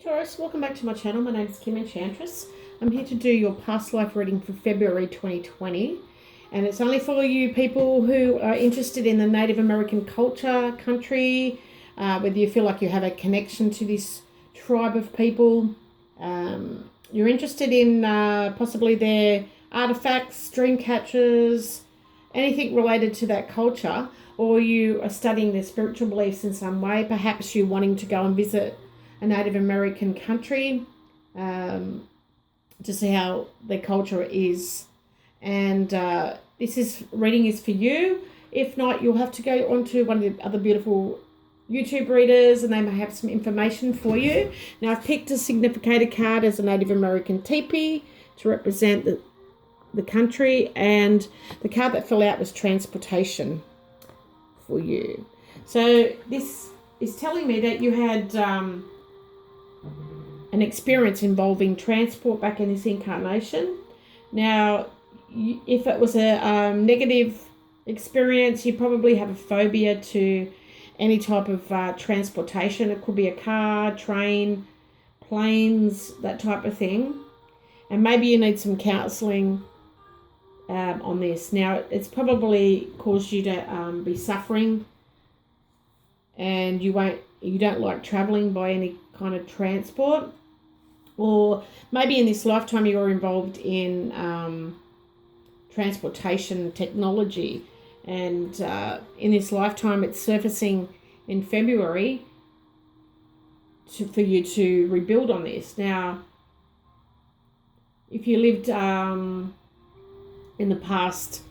Taurus, welcome back to my channel. My name is Kim Enchantress. I'm here to do your past life reading for February 2020, and it's only for you people who are interested in the Native American culture, country, whether you feel like you have a connection to this tribe of people, you're interested in possibly their artifacts, dream catchers, anything related to that culture, or you are studying their spiritual beliefs in some way. Perhaps you're wanting to go and visit a Native American country to see how their culture is. And this reading is for you. If not, you'll have to go onto one of the other beautiful YouTube readers and they may have some information for you. Now, I've picked a significator card as a Native American teepee to represent the country, and the card that fell out was transportation for you. So this is telling me that you had an experience involving transport back in this incarnation. Now, if it was a negative experience, you probably have a phobia to any type of transportation. It could be a car, train, planes, that type of thing. And maybe you need some counselling on this. Now, it's probably caused you to be suffering, and you don't like travelling by any kind of transport. Or maybe in this lifetime you were involved in transportation technology, and in this lifetime it's surfacing in February for you to rebuild on this. Now, if you lived in the past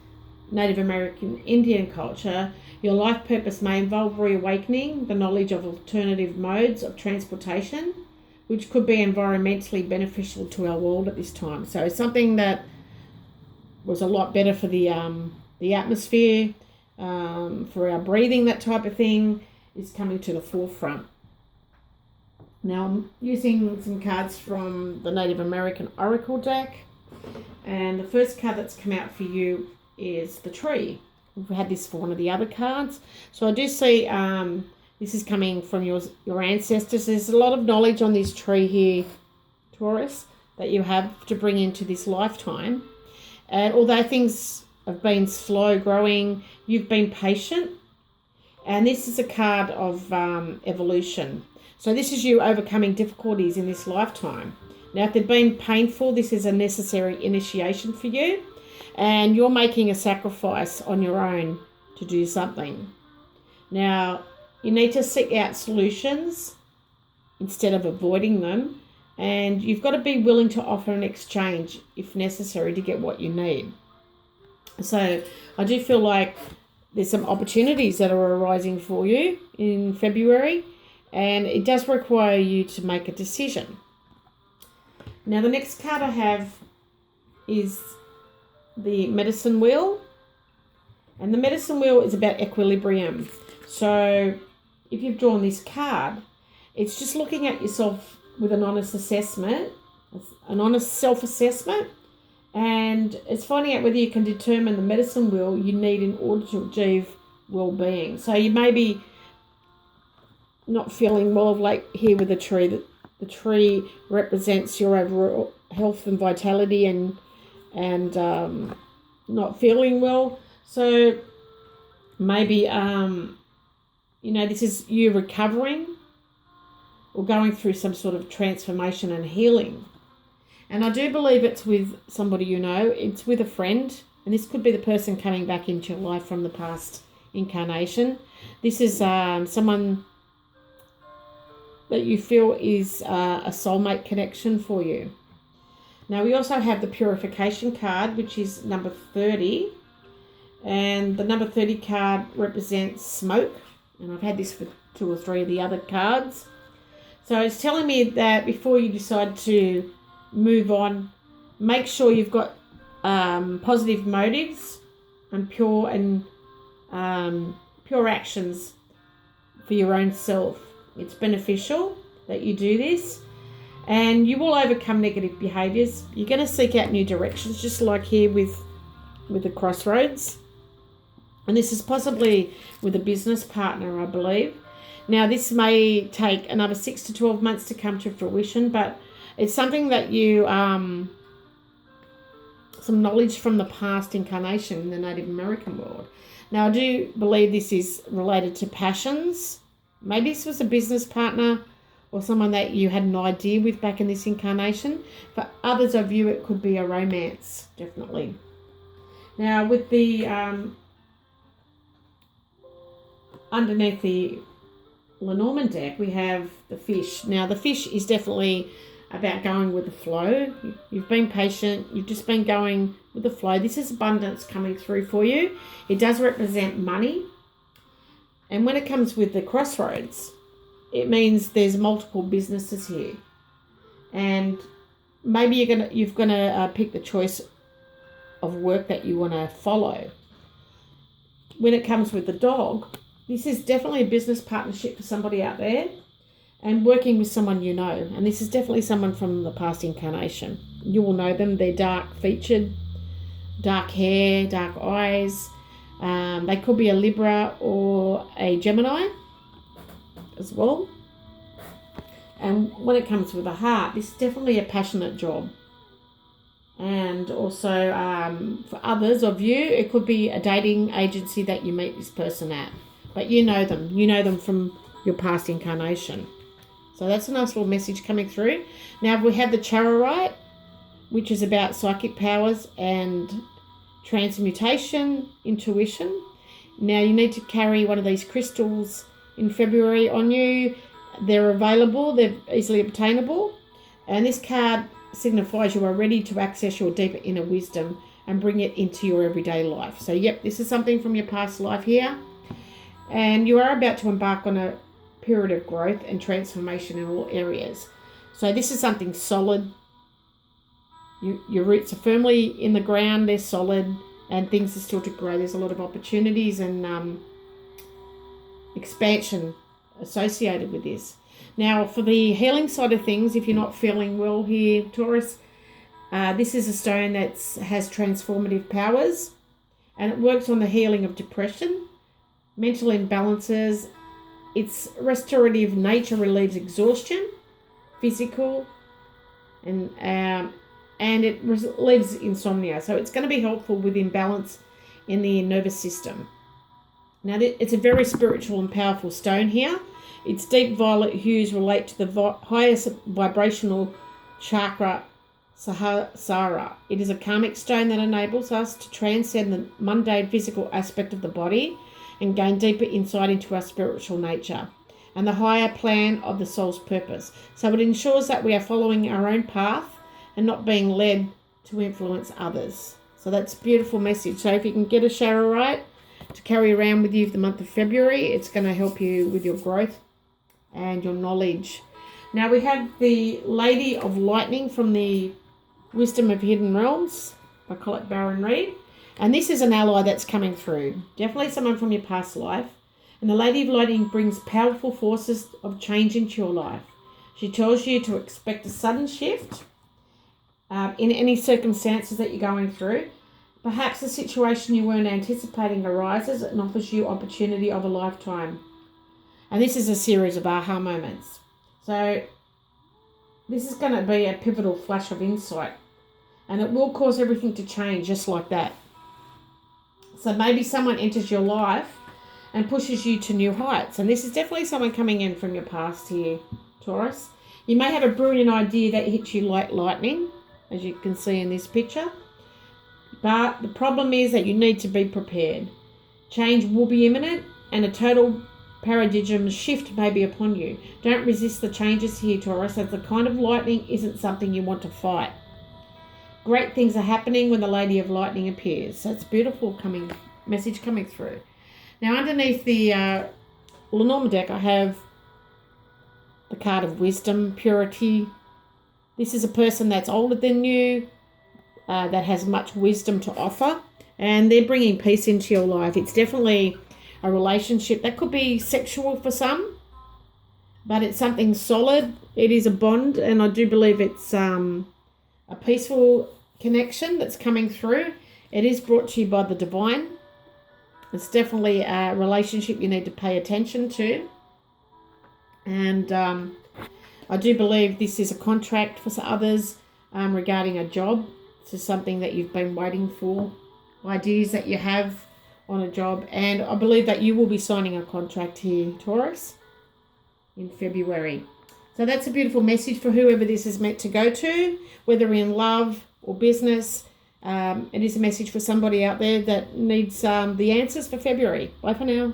Native American Indian culture, your life purpose may involve reawakening the knowledge of alternative modes of transportation, which could be environmentally beneficial to our world at this time. So something that was a lot better for the atmosphere, for our breathing, that type of thing, is coming to the forefront. Now, I'm using some cards from the Native American Oracle deck, and the first card that's come out for you is the tree. We've had this for one of the other cards. So I do see this is coming from your ancestors. There's a lot of knowledge on this tree here, Taurus, that you have to bring into this lifetime. And although things have been slow growing, you've been patient. And this is a card of evolution. So this is you overcoming difficulties in this lifetime. Now, if they've been painful, this is a necessary initiation for you. And you're making a sacrifice on your own to do something. Now, you need to seek out solutions instead of avoiding them. And you've got to be willing to offer an exchange if necessary to get what you need. So I do feel like there's some opportunities that are arising for you in February. And it does require you to make a decision. Now, the next card I have is the medicine wheel, and the medicine wheel is about equilibrium. So if you've drawn this card, it's just looking at yourself with an honest assessment, an honest self-assessment, and it's finding out whether you can determine the medicine wheel you need in order to achieve well-being. So you may be not feeling well, like here with the tree. The tree represents your overall health and vitality and not feeling well. So maybe, this is you recovering or going through some sort of transformation and healing. And I do believe it's with somebody you know. It's with a friend. And this could be the person coming back into your life from the past incarnation. This is someone that you feel is a soulmate connection for you. Now, we also have the purification card, which is number 30. And the number 30 card represents smoke. And I've had this for 2 or 3 of the other cards. So it's telling me that before you decide to move on, make sure you've got positive motives and pure actions for your own self. It's beneficial that you do this. And you will overcome negative behaviours. You're going to seek out new directions, just like here with the crossroads. And this is possibly with a business partner, I believe. Now, this may take another 6 to 12 months to come to fruition, but it's something that you, some knowledge from the past incarnation in the Native American world. Now, I do believe this is related to passions. Maybe this was a business partner or someone that you had an idea with back in this incarnation. For others of you, it could be a romance, definitely. Now, with the underneath the Lenormand deck, we have the fish. Now, the fish is definitely about going with the flow. You've been patient. You've just been going with the flow. This is abundance coming through for you. It does represent money. And when it comes with the crossroads, it means there's multiple businesses here. And maybe you're gonna pick the choice of work that you want to follow. When it comes with the dog, this is definitely a business partnership for somebody out there and working with someone you know. And this is definitely someone from the past incarnation. You will know them. They're dark featured, dark hair, dark eyes. They could be a Libra or a Gemini as well. And when it comes with a heart, this is definitely a passionate job. And also for others of you, it could be a dating agency that you meet this person at. But you know them. You know them from your past incarnation. So that's a nice little message coming through. Now we have the Charoite, which is about psychic powers and transmutation, intuition. Now you need to carry one of these crystals in February on you. They're available. They're easily obtainable. And this card signifies you are ready to access your deeper inner wisdom and bring it into your everyday life. So, yep, this is something from your past life here. And you are about to embark on a period of growth and transformation in all areas. So this is something solid. Your roots are firmly in the ground. They're solid and things are still to grow. There's a lot of opportunities and expansion associated with this. Now, for the healing side of things, if you're not feeling well here, Taurus, this is a stone that has transformative powers and it works on the healing of depression, mental imbalances. Its restorative nature relieves exhaustion, physical, and it relieves insomnia. So it's going to be helpful with imbalance in the nervous system. Now, it's a very spiritual and powerful stone here. Its deep violet hues relate to the highest vibrational chakra, Sahasrara. It is a karmic stone that enables us to transcend the mundane physical aspect of the body and gain deeper insight into our spiritual nature and the higher plan of the soul's purpose. So it ensures that we are following our own path and not being led to influence others. So that's a beautiful message. So if you can get a Charoite to carry around with you for the month of February, it's going to help you with your growth and your knowledge. Now we have the Lady of Lightning from the Wisdom of Hidden Realms by Colette Baron Reid. And this is an ally that's coming through. Definitely someone from your past life. And the Lady of Lightning brings powerful forces of change into your life. She tells you to expect a sudden shift in any circumstances that you're going through. Perhaps a situation you weren't anticipating arises and offers you opportunity of a lifetime. And this is a series of aha moments. So this is going to be a pivotal flash of insight. And it will cause everything to change just like that. So maybe someone enters your life and pushes you to new heights. And this is definitely someone coming in from your past here, Taurus. You may have a brilliant idea that hits you like lightning, as you can see in this picture. But the problem is that you need to be prepared. Change will be imminent and a total paradigm shift may be upon you. Don't resist the changes here, Taurus, as the kind of lightning isn't something you want to fight. Great things are happening when the Lady of Lightning appears. So it's beautiful message coming through. Now underneath the Lenormand deck, I have the card of wisdom, purity. This is a person that's older than you, that has much wisdom to offer, and they're bringing peace into your life. It's definitely a relationship that could be sexual for some, but it's something solid. It is a bond, and I do believe it's a peaceful connection that's coming through. It is brought to you by the divine. It's definitely a relationship you need to pay attention to. And I do believe this is a contract for others regarding a job. This is something that you've been waiting for, ideas that you have on a job. And I believe that you will be signing a contract here, Taurus, in February. So that's a beautiful message for whoever this is meant to go to, whether in love or business. It is a message for somebody out there that needs the answers for February. Bye for now.